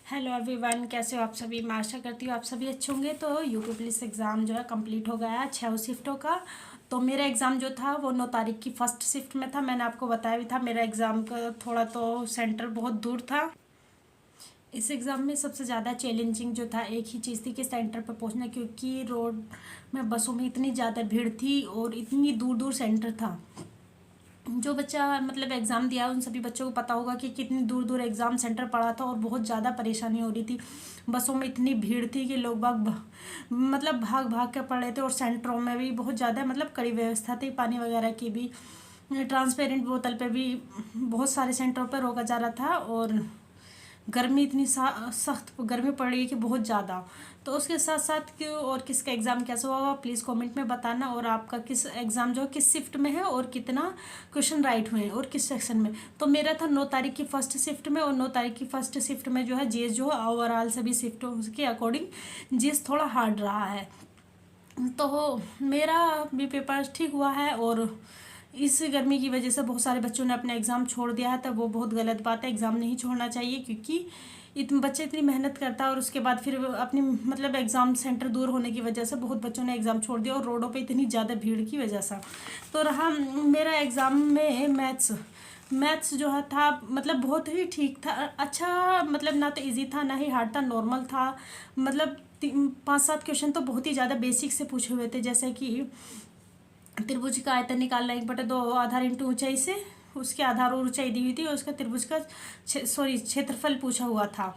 Hello everyone, कैसे हो आप सभी। मैं आशा करती हूँ आप सभी अच्छे होंगे। तो यूपी पुलिस एग्ज़ाम जो है कंप्लीट हो गया है 6 शिफ्टों का। तो मेरा एग्ज़ाम जो था वो 9 तारीख की फर्स्ट शिफ्ट में था। मैंने आपको बताया भी था मेरा एग्ज़ाम का थोड़ा तो सेंटर बहुत दूर था। इस एग्ज़ाम में सबसे ज़्यादा चैलेंजिंग जो था एक ही चीज़ थी कि सेंटर पर पहुंचना, क्योंकि रोड में बसों में इतनी ज़्यादा भीड़ थी और इतनी दूर दूर सेंटर था। जो बच्चा मतलब एग्ज़ाम दिया उन सभी बच्चों को पता होगा कि कितनी दूर दूर एग्ज़ाम सेंटर पड़ा था और बहुत ज़्यादा परेशानी हो रही थी। बसों में इतनी भीड़ थी कि लोग मतलब भाग भाग के पड़ रहे थे। और सेंटरों में भी बहुत ज़्यादा मतलब कड़ी व्यवस्था थी, पानी वगैरह की भी, ट्रांसपेरेंट बोतल पे भी बहुत सारे सेंटरों पर रोका जा रहा था। और गर्मी इतनी सख्त गर्मी पड़ रही है कि बहुत ज़्यादा। तो उसके साथ साथ कि और किसका एग्ज़ाम कैसा हुआ प्लीज़ कमेंट में बताना। और आपका किस एग्ज़ाम जो है किस शिफ्ट में है और कितना क्वेश्चन राइट हुए हैं और किस सेक्शन में। तो मेरा था 9 तारीख की फर्स्ट शिफ्ट में। और 9 तारीख की फर्स्ट शिफ्ट में जो है जीएस जो है ओवरऑल सभी शिफ्टों के अकॉर्डिंग जीएस थोड़ा हार्ड रहा है। तो मेरा भी पेपर ठीक हुआ है। और इस गर्मी की वजह से बहुत सारे बच्चों ने अपना एग्ज़ाम छोड़ दिया है। तो वो बहुत गलत बात है, एग्ज़ाम नहीं छोड़ना चाहिए, क्योंकि बच्चे इतनी मेहनत करता है और उसके बाद फिर अपनी मतलब एग्ज़ाम सेंटर दूर होने की वजह से बहुत बच्चों ने एग्ज़ाम छोड़ दिया और रोडों पे इतनी ज़्यादा भीड़ की वजह से। तो रहा मेरा एग्ज़ाम में मैथ्स जो है था मतलब बहुत ही ठीक था, अच्छा मतलब ना तो इजी था ना ही हार्ड था, नॉर्मल था। मतलब 5-7 क्वेश्चन तो बहुत ही ज़्यादा बेसिक से पूछे हुए थे, जैसे कि त्रिभुज का आयतन निकालना 1/2 आधार इंटू ऊंचाई से, उसके आधार और ऊंचाई दी हुई थी और उसका त्रिभुज का क्षेत्रफल पूछा हुआ था।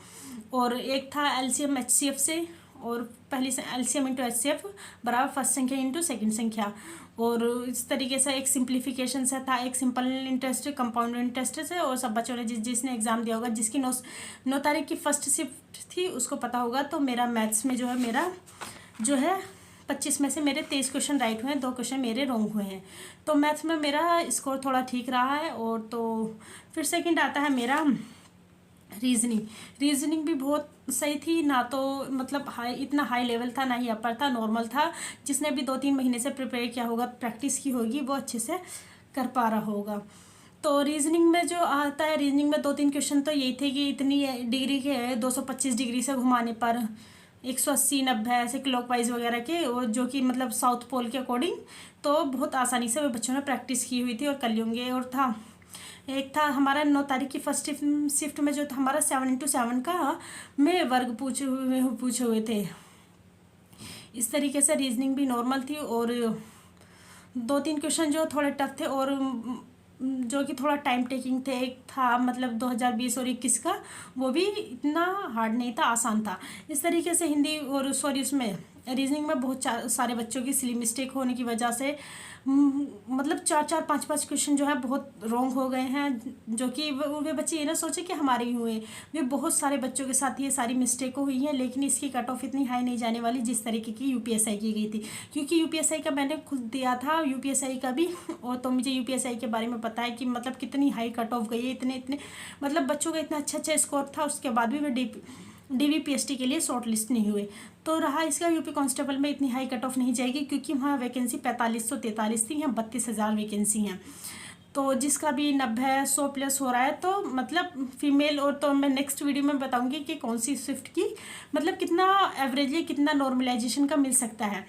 और एक था एलसीएम एचसीएफ से, और पहली से एलसीएम इंटू एचसीएफ बराबर फर्स्ट संख्या इंटू सेकंड संख्या। और इस तरीके से एक सिंप्लीफिकेशन से था, एक सिंपल इंटरेस्ट कंपाउंड इंटरेस्ट से। और सब बच्चों ने जिसने एग्ज़ाम दिया होगा, जिसकी 9 तारीख की फर्स्ट शिफ्ट थी उसको पता होगा। तो मेरा मैथ्स में जो है मेरा जो है 25 में से मेरे 23 क्वेश्चन राइट हुए हैं, 2 क्वेश्चन मेरे रॉन्ग हुए हैं। तो मैथ्स में मेरा स्कोर थोड़ा ठीक रहा है। और तो फिर सेकंड आता है मेरा रीजनिंग भी बहुत सही थी ना। तो मतलब इतना हाई लेवल था ना ही अपर था, नॉर्मल था। जिसने भी 2-3 महीने से प्रिपेयर किया होगा, प्रैक्टिस की होगी, वो अच्छे से कर पा रहा होगा। तो रीजनिंग में जो आता है, रीजनिंग में 2-3 क्वेश्चन तो यही थे कि इतनी डिग्री के 225 डिग्री से घुमाने पर 180-90 ऐसे क्लॉकवाइज वगैरह के, और जो कि मतलब साउथ पोल के अकॉर्डिंग। तो बहुत आसानी से वो बच्चों ने प्रैक्टिस की हुई थी और कर लेंगे। और था एक था हमारा 9 तारीख की फर्स्ट शिफ्ट में जो था हमारा 7x7 का में वर्ग पूछे हुए थे। इस तरीके से रीजनिंग भी नॉर्मल थी। और 2-3 क्वेश्चन जो थोड़े टफ थे और जो कि थोड़ा टाइम टेकिंग थे। एक था मतलब 2020 और 21 का, वो भी इतना हार्ड नहीं था, आसान था। इस तरीके से हिंदी और सॉरी उसमें रीजनिंग में बहुत सारे बच्चों की सिली मिस्टेक होने की वजह से मतलब 4-4, 5-5 क्वेश्चन जो है बहुत रॉन्ग हो गए हैं। जो कि वे बच्चे ये ना सोचे कि हमारे ही हुए, वे बहुत सारे बच्चों के साथ ये सारी मिस्टेक हुई हैं। लेकिन इसकी कट ऑफ इतनी हाई नहीं जाने वाली जिस तरीके की यूपीएसआई की गई थी, क्योंकि यूपीएसआई का मैंने खुद दिया था यूपीएसआई का भी। और तो मुझे यूपीएसआई के बारे में पता है कि मतलब कितनी हाई कट ऑफ गई है। इतने इतने मतलब बच्चों का इतना अच्छा स्कोर था, उसके बाद भी वे डीवीपीएसटी के लिए शॉर्ट लिस्ट नहीं हुए। तो रहा इसका यूपी कांस्टेबल में इतनी हाई कट ऑफ नहीं जाएगी, क्योंकि वहाँ वैकेंसी 4543 थी, यहाँ 32,000 वैकेंसी हैं। तो जिसका भी 90-100 प्लस हो रहा है, तो मतलब फीमेल। और तो मैं नेक्स्ट वीडियो में बताऊंगी कि कौन सी शिफ्ट की मतलब कितना एवरेजली कितना नॉर्मलाइजेशन का मिल सकता है।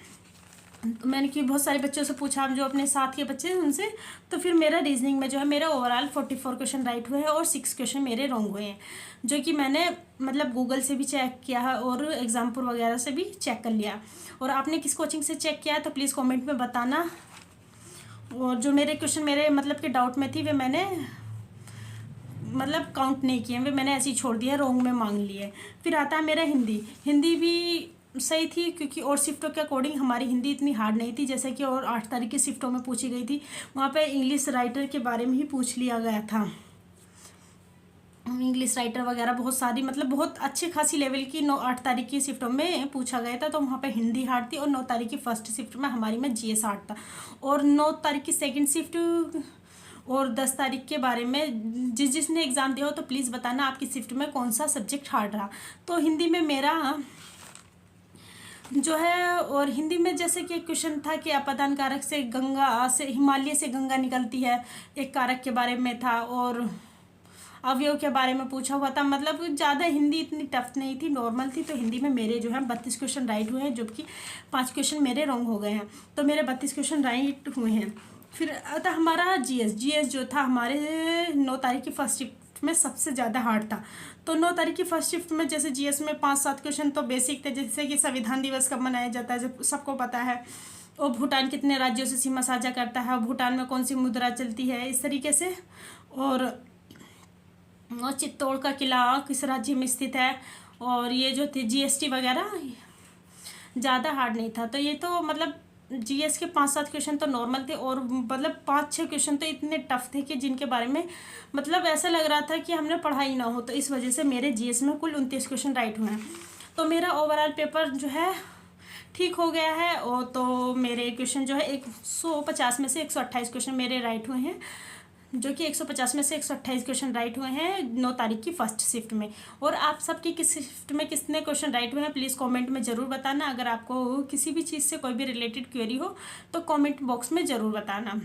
तो मैंने कि बहुत सारे बच्चों से पूछा, जो अपने साथ के बच्चे हैं उनसे। तो फिर मेरा रीजनिंग में जो है मेरा ओवरऑल 44 क्वेश्चन राइट हुए हैं और 6 क्वेश्चन मेरे रॉन्ग हुए हैं, जो कि मैंने मतलब गूगल से भी चेक किया है और एग्जाम्पल वगैरह से भी चेक कर लिया। और आपने किस कोचिंग से चेक किया है तो प्लीज़ कॉमेंट में बताना। और जो मेरे क्वेश्चन मेरे मतलब के डाउट में थी वे मैंने मतलब काउंट नहीं किए, वे मैंने ऐसे ही छोड़ दिया, रॉन्ग में मांग लिए। फिर आता है मेरा हिंदी भी सही थी, क्योंकि और शिफ्टों के अकॉर्डिंग हमारी हिंदी इतनी हार्ड नहीं थी, जैसे कि और 8 तारीख की शिफ्टों में पूछी गई थी। वहाँ पे इंग्लिश राइटर के बारे में ही पूछ लिया गया था। इंग्लिश राइटर वगैरह बहुत सारी मतलब बहुत अच्छी खासी लेवल की 8 तारीख की शिफ्टों में पूछा गया था। तो वहाँ पे हिंदी हार्ड थी। और 9 तारीख की फर्स्ट शिफ्ट में हमारी में जीएस हार्ड था। और 9 तारीख की सेकंड शिफ्ट और 10 तारीख के बारे में जिसने एग्ज़ाम दिया हो तो प्लीज़ बताना आपकी शिफ्ट में कौन सा सब्जेक्ट हार्ड रहा। तो हिंदी में मेरा जो है, और हिंदी में जैसे कि एक क्वेश्चन था कि अपादान कारक से गंगा से हिमालय से गंगा निकलती है, एक कारक के बारे में था। और अवयव के बारे में पूछा हुआ था। मतलब ज़्यादा हिंदी इतनी टफ नहीं थी, नॉर्मल थी। तो हिंदी में मेरे जो है 32 क्वेश्चन राइट हुए हैं, जबकि 5 क्वेश्चन मेरे रॉन्ग हो गए हैं। तो मेरे 32 क्वेश्चन राइट हुए हैं। फिर आता हमारा जीएस जो था हमारे 9 तारीख की फर्स्ट शिफ्ट में सबसे ज़्यादा हार्ड था। तो 9 तारीख की फर्स्ट शिफ्ट में जैसे जीएस में 5-7 क्वेश्चन तो बेसिक थे, जैसे कि संविधान दिवस कब मनाया जाता है, जब सबको पता है। और भूटान कितने राज्यों से सीमा साझा करता है, और भूटान में कौन सी मुद्रा चलती है, इस तरीके से। और चित्तौड़ का किला किस राज्य में स्थित है, और ये जो थे जीएसटी वगैरह ज़्यादा हार्ड नहीं था। तो ये तो मतलब जीएस के 5-7 क्वेश्चन तो नॉर्मल थे, और मतलब 5-6 क्वेश्चन तो इतने टफ थे कि जिनके बारे में मतलब ऐसा लग रहा था कि हमने पढ़ा ही ना हो। तो इस वजह से मेरे जीएस में कुल 29 क्वेश्चन राइट हुए हैं। तो मेरा ओवरऑल पेपर जो है ठीक हो गया है। और तो मेरे क्वेश्चन जो है 150 में से 128 क्वेश्चन मेरे राइट हुए हैं, जो कि 150 में से 128 क्वेश्चन राइट हुए हैं 9 तारीख की फर्स्ट शिफ्ट में। और आप सबकी किस शिफ्ट में कितने क्वेश्चन राइट हुए हैं प्लीज़ कमेंट में ज़रूर बताना। अगर आपको किसी भी चीज़ से कोई भी रिलेटेड क्वेरी हो तो कमेंट बॉक्स में ज़रूर बताना।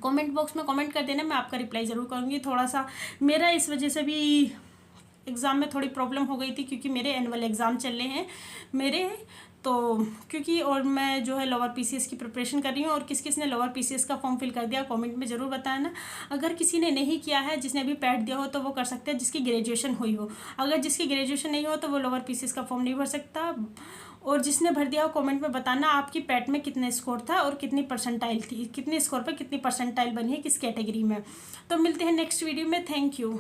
कमेंट बॉक्स में कमेंट कर देना, मैं आपका रिप्लाई ज़रूर करूँगी। थोड़ा सा मेरा इस वजह से भी एग्ज़ाम में थोड़ी प्रॉब्लम हो गई थी, क्योंकि मेरे एनुअल एग्ज़ाम चल रहे हैं मेरे। तो क्योंकि और मैं जो है लोअर पीसीएस की प्रिपरेशन कर रही हूँ। और किस किस ने लोअर पीसीएस का फॉर्म फिल कर दिया कमेंट में ज़रूर बताना। अगर किसी ने नहीं किया है, जिसने भी पैड दिया हो, तो वो कर सकते हैं जिसकी ग्रेजुएशन हुई हो। अगर जिसकी ग्रेजुएशन नहीं हो तो वो लोअर पीसीएस का फॉर्म नहीं भर सकता। और जिसने भर दिया हो कमेंट में बताना आपकी पैट में कितना स्कोर था और कितनी परसेंटाइल थी, कितने स्कोर पर कितनी परसेंटाइल बनी है किस कैटेगरी में। तो मिलते हैं नेक्स्ट वीडियो में। Thank you.